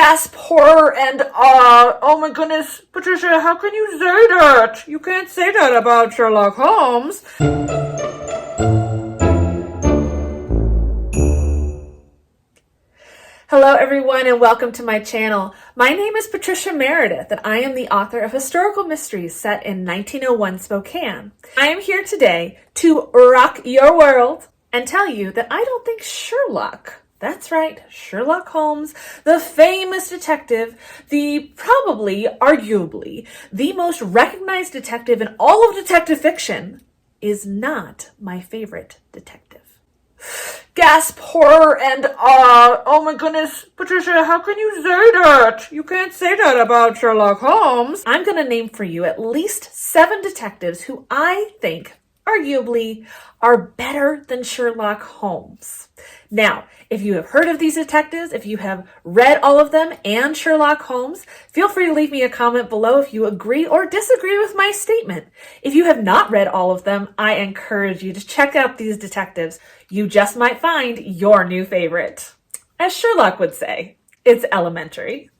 Gasp, horror, and awe. Oh my goodness, Patricia, how can you say that? You can't say that about Sherlock Holmes. Hello everyone and welcome to my channel. My name is Patricia Meredith and I am the author of historical mysteries set in 1901 Spokane. I am here today to rock your world and tell you that I don't think Sherlock, that's right, Sherlock Holmes, the famous detective, the probably, arguably, the most recognized detective in all of detective fiction, is not my favorite detective. Gasp, horror, and awe. Oh my goodness, Patricia, how can you say that? You can't say that about Sherlock Holmes. I'm going to name for you at least 7 detectives who I think, arguably, are better than Sherlock Holmes. Now, if you have heard of these detectives, if you have read all of them and Sherlock Holmes, feel free to leave me a comment below if you agree or disagree with my statement. If you have not read all of them, I encourage you to check out these detectives. You just might find your new favorite. As Sherlock would say, it's elementary.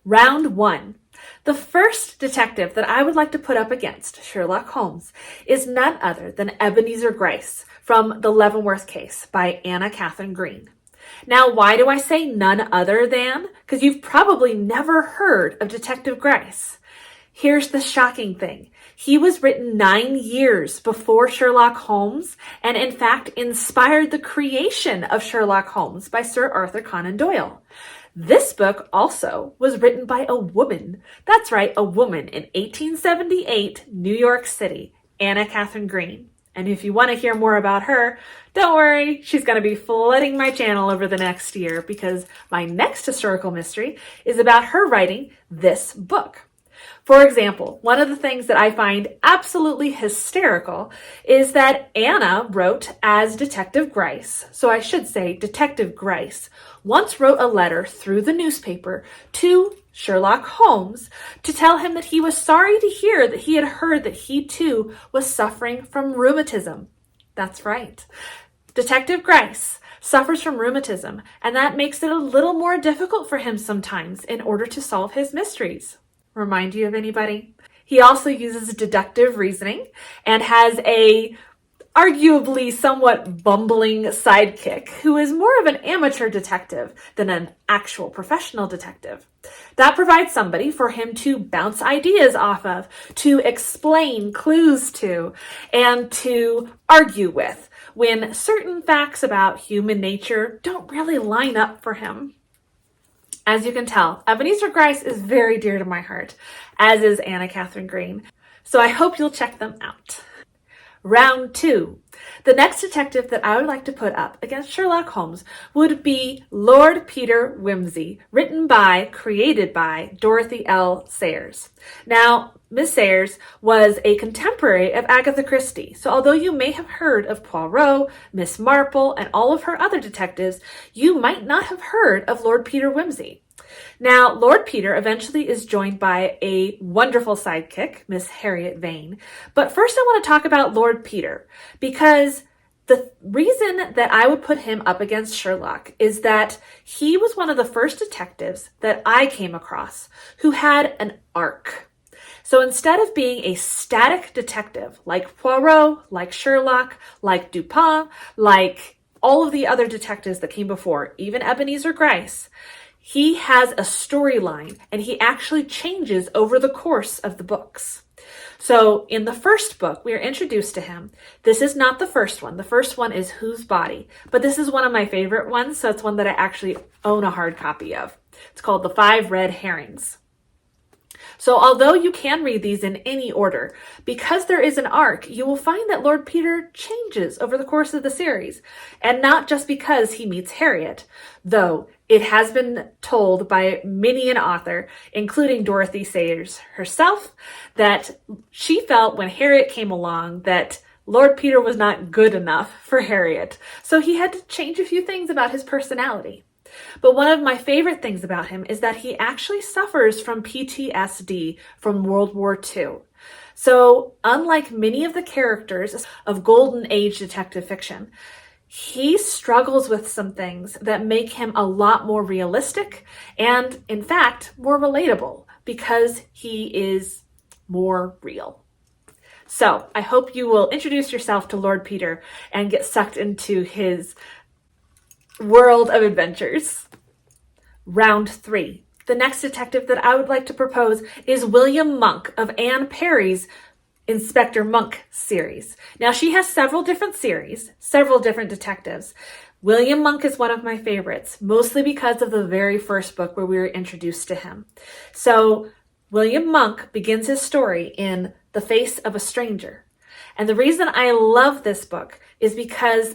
Round 1. The first detective that I would like to put up against Sherlock Holmes is none other than Ebenezer Gryce from The Leavenworth Case by Anna Katharine Green. Now, why do I say none other than? Because you've probably never heard of Detective Gryce. Here's the shocking thing. He was written 9 years before Sherlock Holmes and in fact inspired the creation of Sherlock Holmes by Sir Arthur Conan Doyle. This book also was written by a woman. That's right, a woman in 1878, New York City, Anna Katharine Green. And if you want to hear more about her, don't worry, she's going to be flooding my channel over the next year because my next historical mystery is about her writing this book. For example, one of the things that I find absolutely hysterical is that Anna wrote as Detective Gryce, so I should say Detective Gryce, once wrote a letter through the newspaper to Sherlock Holmes to tell him that he was sorry to hear that he had heard that he too was suffering from rheumatism. That's right. Detective Gryce suffers from rheumatism, and that makes it a little more difficult for him sometimes in order to solve his mysteries. Remind you of anybody? He also uses deductive reasoning and has a arguably somewhat bumbling sidekick who is more of an amateur detective than an actual professional detective. That provides somebody for him to bounce ideas off of, to explain clues to, and to argue with when certain facts about human nature don't really line up for him. As you can tell, Ebenezer Gryce is very dear to my heart, as is Anna Katharine Green, so I hope you'll check them out. Round 2. The next detective that I would like to put up against Sherlock Holmes would be Lord Peter Wimsey, created by Dorothy L. Sayers. Now, Miss Sayers was a contemporary of Agatha Christie, so although you may have heard of Poirot, Miss Marple, and all of her other detectives, you might not have heard of Lord Peter Wimsey. Now, Lord Peter eventually is joined by a wonderful sidekick, Miss Harriet Vane. But first I want to talk about Lord Peter, because the reason that I would put him up against Sherlock is that he was one of the first detectives that I came across who had an arc. So instead of being a static detective like Poirot, like Sherlock, like Dupin, like all of the other detectives that came before, even Ebenezer Gryce, he has a storyline and he actually changes over the course of the books. So in the first book, we are introduced to him. This is not the first one. The first one is Whose Body? But this is one of my favorite ones, so it's one that I actually own a hard copy of. It's called The 5 Red Herrings. So although you can read these in any order, because there is an arc, you will find that Lord Peter changes over the course of the series, and not just because he meets Harriet, though it has been told by many an author, including Dorothy Sayers herself, that she felt when Harriet came along that Lord Peter was not good enough for Harriet, so he had to change a few things about his personality. But one of my favorite things about him is that he actually suffers from PTSD from World War II. So unlike many of the characters of Golden Age detective fiction, he struggles with some things that make him a lot more realistic and, in fact, more relatable because he is more real. So I hope you will introduce yourself to Lord Peter and get sucked into his world of adventures. Round 3. The next detective that I would like to propose is William Monk of Anne Perry's Inspector Monk series. Now, she has several different series, several different detectives. William Monk is one of my favorites, mostly because of the very first book where we were introduced to him. So, William Monk begins his story in The Face of a Stranger. And the reason I love this book is because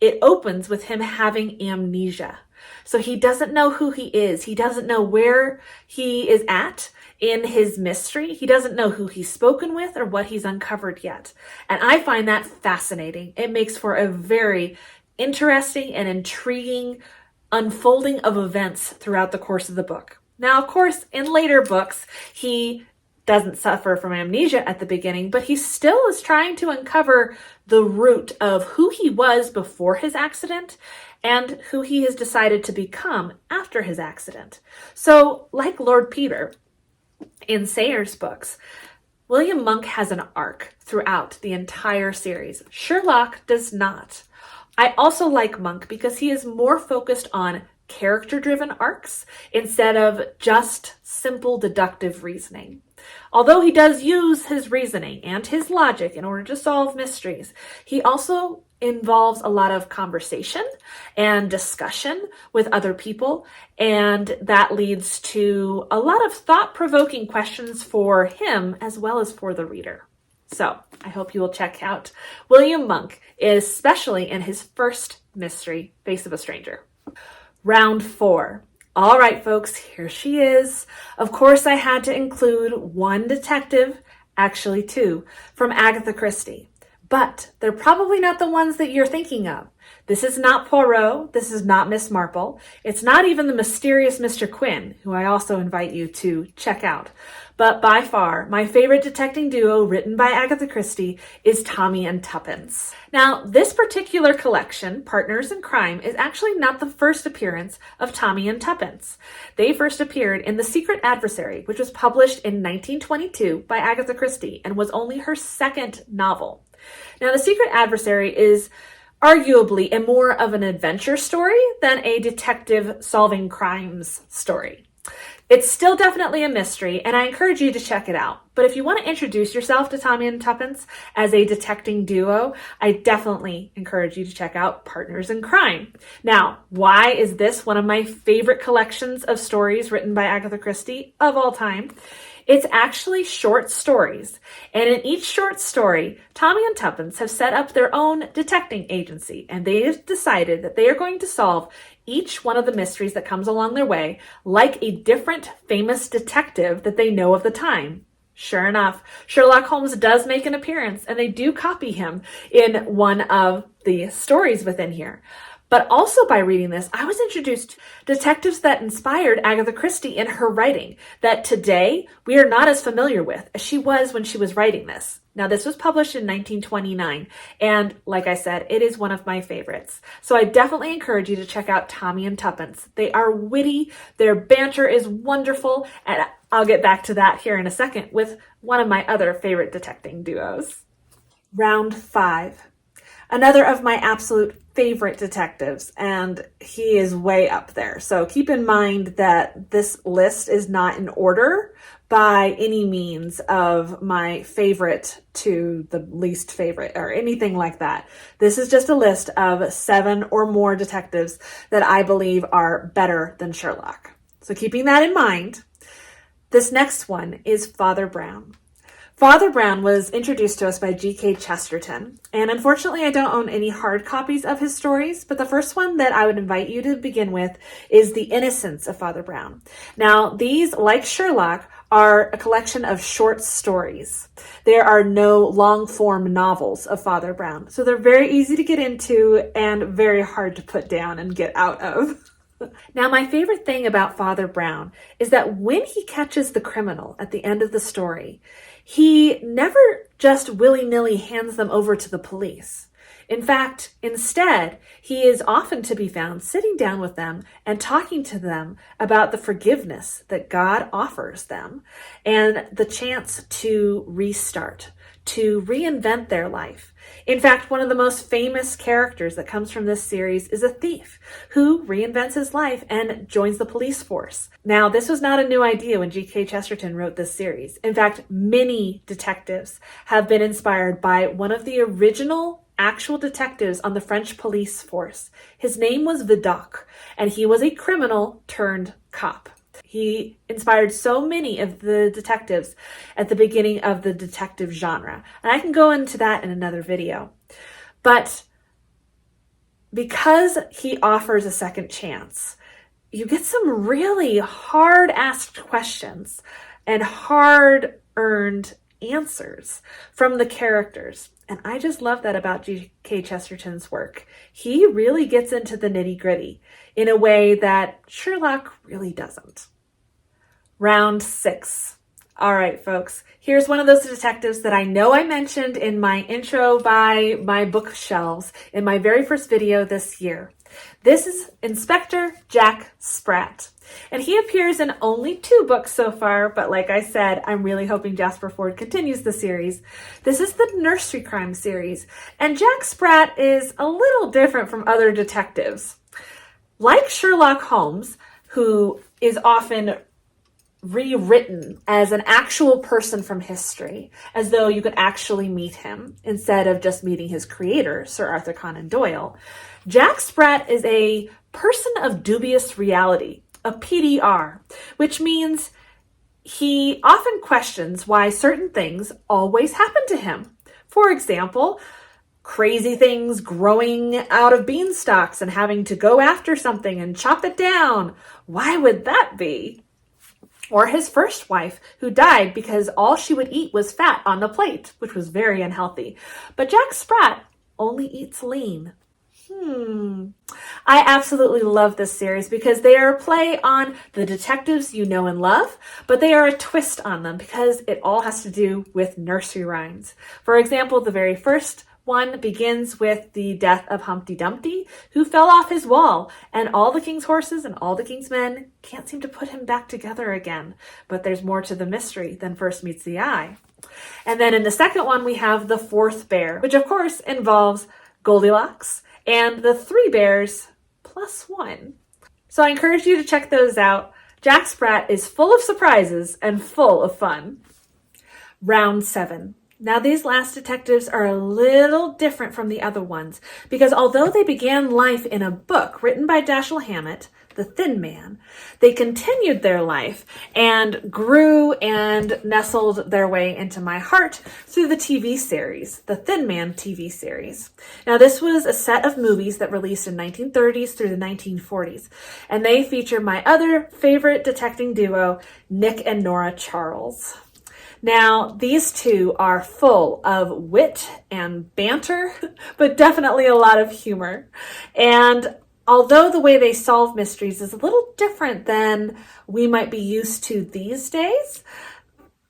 it opens with him having amnesia. So he doesn't know who he is. He doesn't know where he is at in his mystery. He doesn't know who he's spoken with or what he's uncovered yet. And I find that fascinating. It makes for a very interesting and intriguing unfolding of events throughout the course of the book. Now, of course, in later books, he doesn't suffer from amnesia at the beginning, but he still is trying to uncover the root of who he was before his accident and who he has decided to become after his accident. So, like Lord Peter in Sayers' books, William Monk has an arc throughout the entire series. Sherlock does not. I also like Monk because he is more focused on character-driven arcs instead of just simple deductive reasoning. Although he does use his reasoning and his logic in order to solve mysteries, he also involves a lot of conversation and discussion with other people, and that leads to a lot of thought-provoking questions for him as well as for the reader. So I hope you will check out William Monk, especially in his first mystery, Face of a Stranger. Round 4. All right, folks, here she is. Of course, I had to include one detective, actually 2, from Agatha Christie. But they're probably not the ones that you're thinking of. This is not Poirot. This is not Miss Marple. It's not even the mysterious Mr. Quinn, who I also invite you to check out. But by far, my favorite detecting duo written by Agatha Christie is Tommy and Tuppence. Now, this particular collection, Partners in Crime, is actually not the first appearance of Tommy and Tuppence. They first appeared in The Secret Adversary, which was published in 1922 by Agatha Christie and was only her second novel. Now, The Secret Adversary is arguably a more of an adventure story than a detective solving crimes story. It's still definitely a mystery, and I encourage you to check it out. But if you want to introduce yourself to Tommy and Tuppence as a detecting duo, I definitely encourage you to check out Partners in Crime. Now, why is this one of my favorite collections of stories written by Agatha Christie of all time? It's actually short stories, and in each short story, Tommy and Tuppence have set up their own detecting agency, and they have decided that they are going to solve each one of the mysteries that comes along their way like a different famous detective that they know of the time. Sure enough, Sherlock Holmes does make an appearance, and they do copy him in one of the stories within here. But also by reading this, I was introduced to detectives that inspired Agatha Christie in her writing that today we are not as familiar with as she was when she was writing this. Now, this was published in 1929, and like I said, it is one of my favorites. So I definitely encourage you to check out Tommy and Tuppence. They are witty, their banter is wonderful, and I'll get back to that here in a second with one of my other favorite detecting duos. Round 5. Another of my absolute favorite detectives, and he is way up there. So keep in mind that this list is not in order by any means of my favorite to the least favorite or anything like that. This is just a list of 7 or more detectives that I believe are better than Sherlock. So keeping that in mind, this next one is Father Brown. Father Brown was introduced to us by G.K. Chesterton, and unfortunately I don't own any hard copies of his stories, but the first one that I would invite you to begin with is The Innocents of Father Brown. Now, these, like Sherlock, are a collection of short stories. There are no long-form novels of Father Brown, so they're very easy to get into and very hard to put down and get out of. Now, my favorite thing about Father Brown is that when he catches the criminal at the end of the story, he never just willy-nilly hands them over to the police. In fact, instead, he is often to be found sitting down with them and talking to them about the forgiveness that God offers them and the chance to restart, to reinvent their life. In fact, one of the most famous characters that comes from this series is a thief who reinvents his life and joins the police force. Now, this was not a new idea when G.K. Chesterton wrote this series. In fact, many detectives have been inspired by one of the original actual detectives on the French police force. His name was Vidocq, and he was a criminal turned cop. He inspired so many of the detectives at the beginning of the detective genre. And I can go into that in another video. But because he offers a second chance, you get some really hard-asked questions and hard-earned answers from the characters. And I just love that about G.K. Chesterton's work. He really gets into the nitty-gritty in a way that Sherlock really doesn't. Round 6. All right, folks, here's one of those detectives that I know I mentioned in my intro by my bookshelves in my very first video this year. This is Inspector Jack Spratt, and he appears in only 2 books so far, but like I said, I'm really hoping Jasper Fforde continues the series. This is the Nursery Crime series, and Jack Spratt is a little different from other detectives. Like Sherlock Holmes, who is often rewritten as an actual person from history, as though you could actually meet him instead of just meeting his creator, Sir Arthur Conan Doyle. Jack Spratt is a person of dubious reality, a PDR, which means he often questions why certain things always happen to him. For example, crazy things growing out of beanstalks and having to go after something and chop it down. Why would that be? Or his first wife, who died because all she would eat was fat on the plate, which was very unhealthy. But Jack Spratt only eats lean. I absolutely love this series because they are a play on the detectives you know and love, but they are a twist on them because it all has to do with nursery rhymes. For example, the very first one begins with the death of Humpty Dumpty, who fell off his wall, and all the king's horses and all the king's men can't seem to put him back together again. But there's more to the mystery than first meets the eye. And then in the second one, we have the fourth bear, which of course involves Goldilocks and the 3 bears plus 1. So I encourage you to check those out. Jack Spratt is full of surprises and full of fun. Round 7. Now, these last detectives are a little different from the other ones because although they began life in a book written by Dashiell Hammett, The Thin Man, they continued their life and grew and nestled their way into my heart through the TV series, The Thin Man TV series. Now, this was a set of movies that released in 1930s through the 1940s, and they feature my other favorite detecting duo, Nick and Nora Charles. Now, these two are full of wit and banter, but definitely a lot of humor. And although the way they solve mysteries is a little different than we might be used to these days,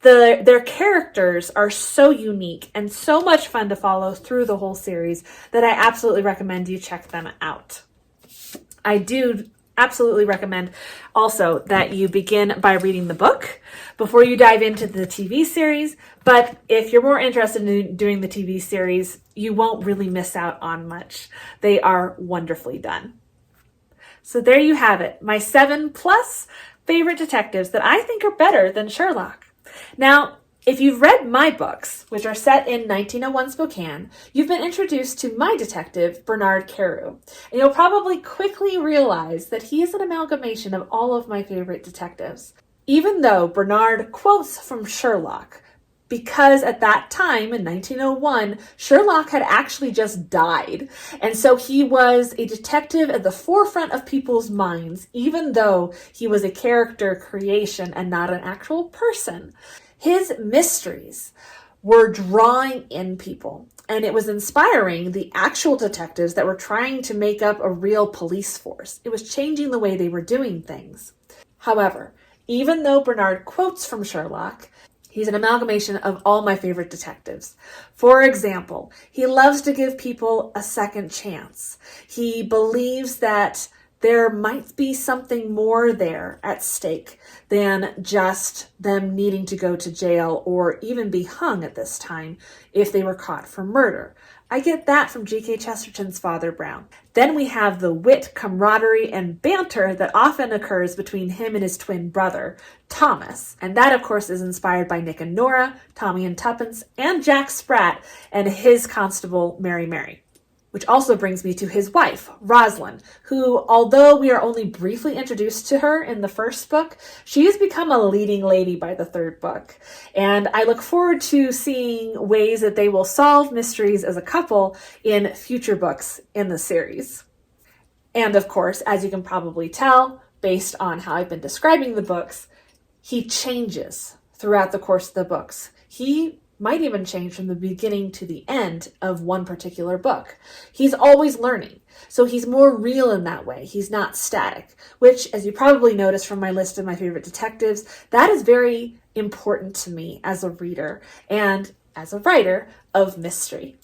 their characters are so unique and so much fun to follow through the whole series that I absolutely recommend you check them out. I do absolutely recommend also that you begin by reading the book before you dive into the TV series. But if you're more interested in doing the TV series, you won't really miss out on much. They are wonderfully done. So there you have it, my 7+ favorite detectives that I think are better than Sherlock. Now, if you've read my books, which are set in 1901 Spokane, you've been introduced to my detective, Bernard Carew. And you'll probably quickly realize that he is an amalgamation of all of my favorite detectives. Even though Bernard quotes from Sherlock, because at that time in 1901, Sherlock had actually just died. And so he was a detective at the forefront of people's minds, even though he was a character creation and not an actual person. His mysteries were drawing in people, and it was inspiring the actual detectives that were trying to make up a real police force. It was changing the way they were doing things. However, even though Bernard quotes from Sherlock, He's an amalgamation of all my favorite detectives. For example, he loves to give people a second chance. He believes that there might be something more there at stake than just them needing to go to jail or even be hung at this time if they were caught for murder. I get that from G.K. Chesterton's Father Brown. Then we have the wit, camaraderie, and banter that often occurs between him and his twin brother, Thomas. And that, of course, is inspired by Nick and Nora, Tommy and Tuppence, and Jack Spratt and his constable, Mary. Which also brings me to his wife, Rosalind, who, although we are only briefly introduced to her in the first book, she has become a leading lady by the third book. And I look forward to seeing ways that they will solve mysteries as a couple in future books in the series. And of course, as you can probably tell, based on how I've been describing the books, he changes throughout the course of the books. He might even change from the beginning to the end of one particular book. He's always learning, so he's more real in that way. He's not static, which, as you probably noticed from my list of my favorite detectives, that is very important to me as a reader and as a writer of mystery.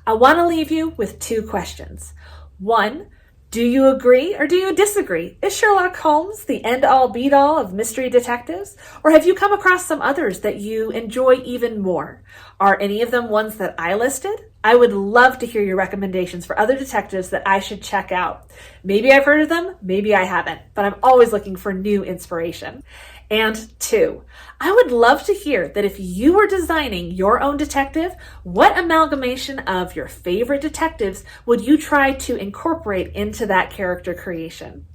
I want to leave you with two questions. One, do you agree or do you disagree? Is Sherlock Holmes the end-all be-all of mystery detectives? Or have you come across some others that you enjoy even more? Are any of them ones that I listed? I would love to hear your recommendations for other detectives that I should check out. Maybe I've heard of them, maybe I haven't, but I'm always looking for new inspiration. And two, I would love to hear that if you were designing your own detective, what amalgamation of your favorite detectives would you try to incorporate into that character creation?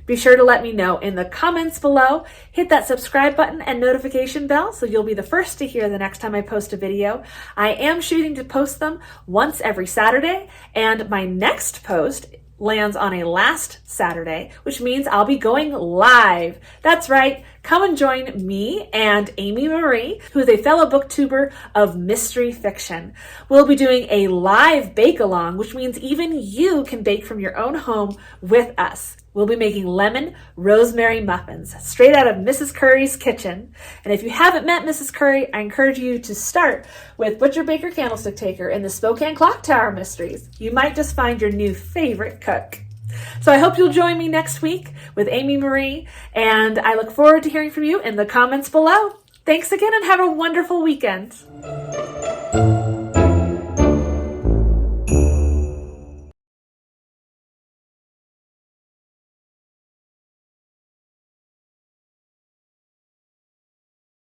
Be sure to let me know in the comments below. Hit that subscribe button and notification bell so you'll be the first to hear the next time I post a video. I am shooting to post them once every Saturday, and my next post lands on a last Saturday, which means I'll be going live. That's right. Come and join me and Amy Marie, who is a fellow booktuber of mystery fiction. We'll be doing a live bake-along, which means even you can bake from your own home with us. We'll be making lemon rosemary muffins straight out of Mrs. Curry's kitchen. And if you haven't met Mrs. Curry, I encourage you to start with Butcher Baker Candlestick Taker in the Spokane Clock Tower Mysteries. You might just find your new favorite cook. So I hope you'll join me next week with Amy Marie, and I look forward to hearing from you in the comments below. Thanks again and have a wonderful weekend.